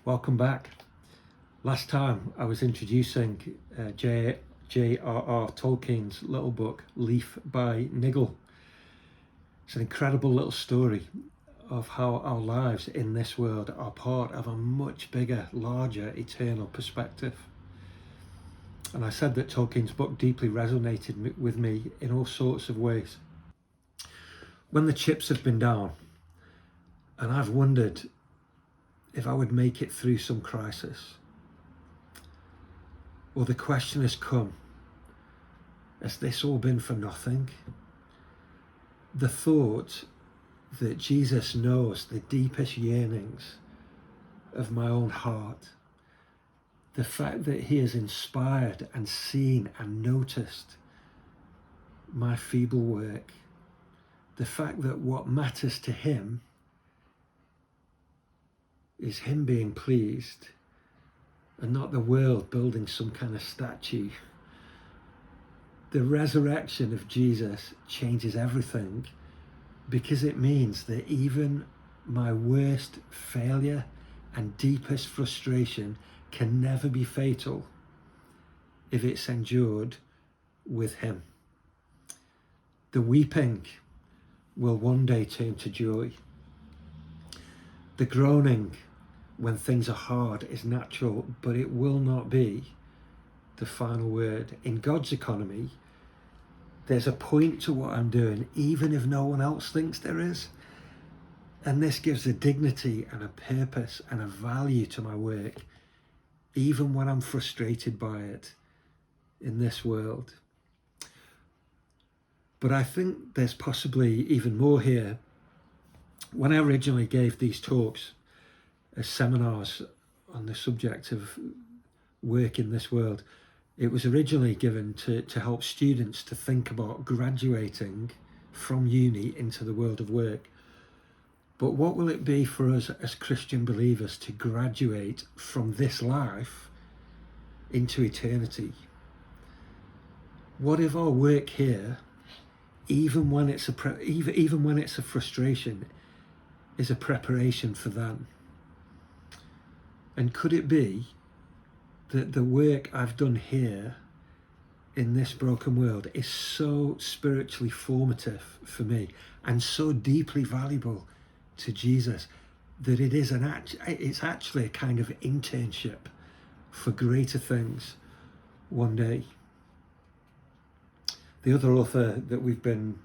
Welcome back. Last time I was introducing J.R.R. Tolkien's little book, Leaf by Niggle. It's an incredible little story of how our lives in this world are part of a much bigger, larger, eternal perspective. And I said that Tolkien's book deeply resonated with me in all sorts of ways. When the chips have been down, and I've wondered if I would make it through some crisis, or the question has come, has this all been for nothing? The thought that Jesus knows the deepest yearnings of my own heart, the fact that he has inspired and seen and noticed my feeble work, the fact that what matters to him is him being pleased and not the world building some kind of statue. The resurrection of Jesus changes everything, because it means that even my worst failure and deepest frustration can never be fatal if it's endured with him. The weeping will one day turn to joy. The groaning when things are hard is natural, but it will not be the final word. In God's economy, there's a point to what I'm doing, even if no one else thinks there is. And this gives a dignity and a purpose and a value to my work, even when I'm frustrated by it in this world. But I think there's possibly even more here. When I originally gave these talks as seminars on the subject of work in this world, it was originally given to help students to think about graduating from uni into the world of work. But what will it be for us as Christian believers to graduate from this life into eternity? What if our work here, even when it's a frustration, is a preparation for them? And could it be that the work I've done here in this broken world is so spiritually formative for me and so deeply valuable to Jesus that it's actually a kind of internship for greater things one day? The other author that we've been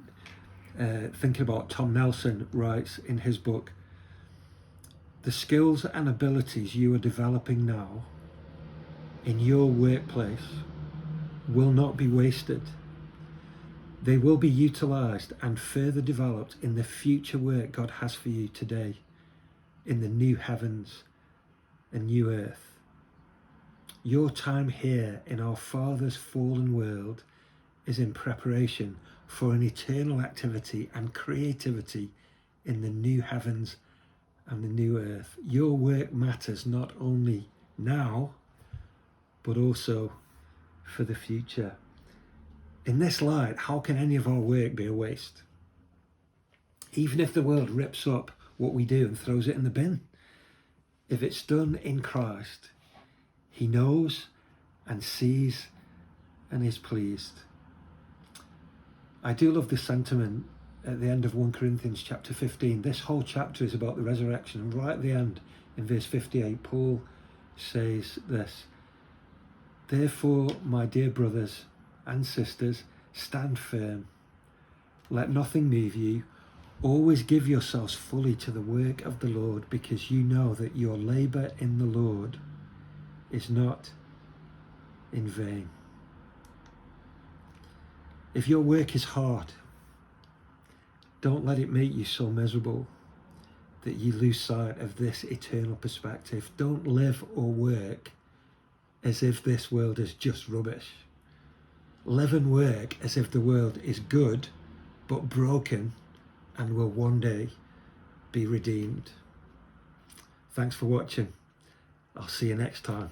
thinking about, Tom Nelson, writes in his book, "The skills and abilities you are developing now in your workplace will not be wasted. They will be utilized and further developed in the future work God has for you today, in the new heavens and new earth. Your time here in our Father's fallen world is in preparation for an eternal activity and creativity in the new heavens and the new earth. Your work matters not only now, but also for the future." In this light, how can any of our work be a waste? Even if the world rips up what we do and throws it in the bin, if it's done in Christ, he knows and sees and is pleased. I do love the sentiment at the end of 1 Corinthians chapter 15. This whole chapter is about the resurrection, and right at the end, in verse 58, Paul says this: "Therefore, my dear brothers and sisters, stand firm. Let nothing move you. Always give yourselves fully to the work of the Lord, because you know that your labor in the Lord is not in vain." If your work is hard, don't let it make you so miserable that you lose sight of this eternal perspective. Don't live or work as if this world is just rubbish. Live and work as if the world is good but broken and will one day be redeemed. Thanks for watching. I'll see you next time.